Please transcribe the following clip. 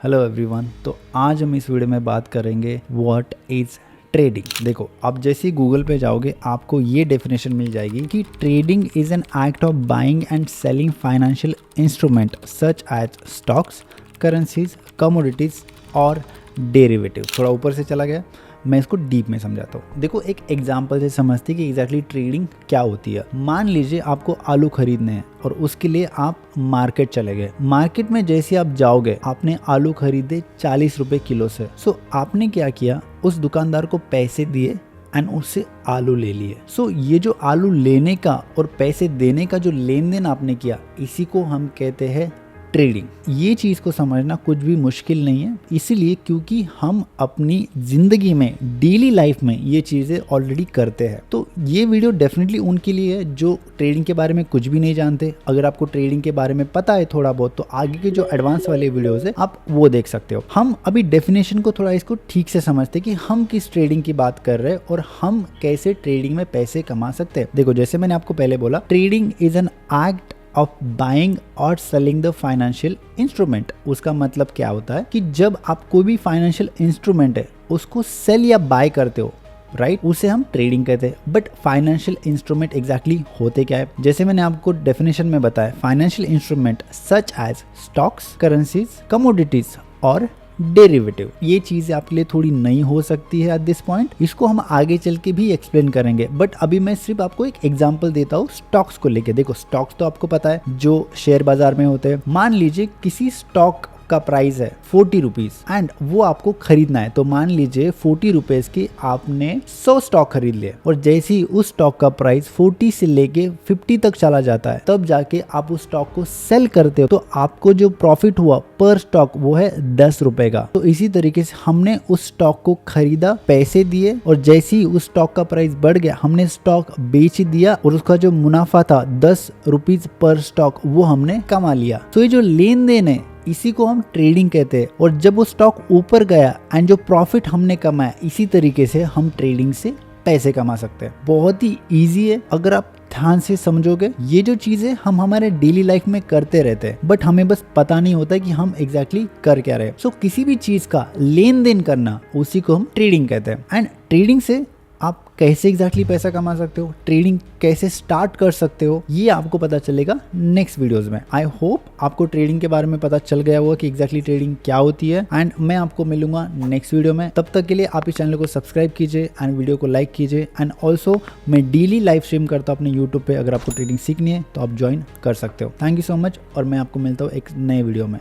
Hello everyone. तो आज हम इस वीडियो में बात करेंगे व्हाट इज ट्रेडिंग। देखो, आप जैसे ही गूगल पे जाओगे आपको ये डेफिनेशन मिल जाएगी कि trading is an act of buying and selling financial instrument such as stocks, currencies, commodities और डेरिवेटिव। थोड़ा ऊपर से चला गया, मैं इसको डीप में समझाता हूँ। देखो, एक एग्जांपल से समझते कि एग्जैक्टली ट्रेडिंग क्या होती है। मान लीजिए आपको आलू खरीदने हैं और उसके लिए आप मार्केट चले गए। मार्केट में जैसे आप जाओगे, आपने आलू खरीदे 40 रुपए किलो से। सो आपने क्या किया, उस दुकानदार को पैसे दिए एंड उससे आलू ले लिए। सो ये जो आलू लेने का और पैसे देने का जो लेन देन आपने किया, इसी को हम कहते हैं ट्रेडिंग। ये चीज को समझना कुछ भी मुश्किल नहीं है, इसीलिए क्योंकि हम अपनी जिंदगी में, डेली लाइफ में ये चीजें ऑलरेडी करते हैं। तो ये वीडियो डेफिनेटली उनके लिए है जो ट्रेडिंग के बारे में कुछ भी नहीं जानते। अगर आपको ट्रेडिंग के बारे में पता है थोड़ा बहुत, तो आगे के जो एडवांस वाले वीडियोस है आप वो देख सकते हो। हम अभी डेफिनेशन को थोड़ा इसको ठीक से समझते कि हम किस ट्रेडिंग की बात कर रहे हैं और हम कैसे ट्रेडिंग में पैसे कमा सकते हैं। देखो, जैसे मैंने आपको पहले बोला, trading is an act of buying और सेलिंग द फाइनेंशियल इंस्ट्रूमेंट। उसका मतलब क्या होता है कि जब आप कोई भी फाइनेंशियल इंस्ट्रूमेंट है उसको सेल या बाय करते हो, राइट, उसे हम ट्रेडिंग कहते हैं। बट फाइनेंशियल इंस्ट्रूमेंट एग्जैक्टली होते क्या है? जैसे मैंने आपको डेफिनेशन में बताया, financial instrument such as stocks, currencies, commodities और डेरिवेटिव। ये चीजें आपके लिए थोड़ी नई हो सकती है एट दिस पॉइंट, इसको हम आगे चल के भी एक्सप्लेन करेंगे। बट अभी मैं सिर्फ आपको एक एग्जांपल देता हूँ स्टॉक्स को लेके। देखो, स्टॉक्स तो आपको पता है जो शेयर बाजार में होते हैं। मान लीजिए किसी स्टॉक का प्राइस है 40 रुपीज एंड वो आपको खरीदना है। तो मान लीजिए 40 रुपीज की आपने 100 स्टॉक खरीद लिए और जैसे ही उस स्टॉक का प्राइस 40 से लेके 50 तक चला जाता है, तब जाके आप उस स्टॉक को सेल करते हो। तो आपको जो प्रॉफिट हुआ पर स्टॉक वो है 10 रुपए का। तो इसी तरीके से हमने उस स्टॉक को खरीदा, पैसे दिए, और जैसे ही उस स्टॉक का प्राइस बढ़ गया हमने स्टॉक बेच दिया और उसका जो मुनाफा था 10 रुपीज पर स्टॉक, वो हमने कमा लिया। तो ये जो लेन देन है इसी को हम ट्रेडिंग कहते हैं। और जब वो स्टॉक ऊपर गया एंड जो प्रॉफिट हमने कमाया, इसी तरीके से हम ट्रेडिंग से पैसे कमा सकते हैं। बहुत ही इजी है अगर आप ध्यान से समझोगे। ये जो चीजें हम हमारे डेली लाइफ में करते रहते हैं, बट हमें बस पता नहीं होता कि हम एग्जैक्टली कर क्या रहे हैं। सो किसी भी चीज का लेन देन करना, उसी को हम ट्रेडिंग कहते हैं। एंड ट्रेडिंग से आप कैसे एग्जैक्टली पैसा कमा सकते हो, ट्रेडिंग कैसे स्टार्ट कर सकते हो, ये आपको पता चलेगा नेक्स्ट वीडियोस में। आई होप आपको ट्रेडिंग के बारे में पता चल गया होगा कि एग्जैक्टली ट्रेडिंग क्या होती है। एंड मैं आपको मिलूंगा नेक्स्ट वीडियो में। तब तक के लिए आप इस चैनल को सब्सक्राइब कीजिए एंड वीडियो को लाइक कीजिए। एंड ऑल्सो मैं डेली लाइव स्ट्रीम करता हूँ अपने यूट्यूब पे। अगर आपको ट्रेडिंग सीखनी है तो आप ज्वाइन कर सकते हो। थैंक यू सो मच और मैं आपको मिलता हूँ एक नए वीडियो में।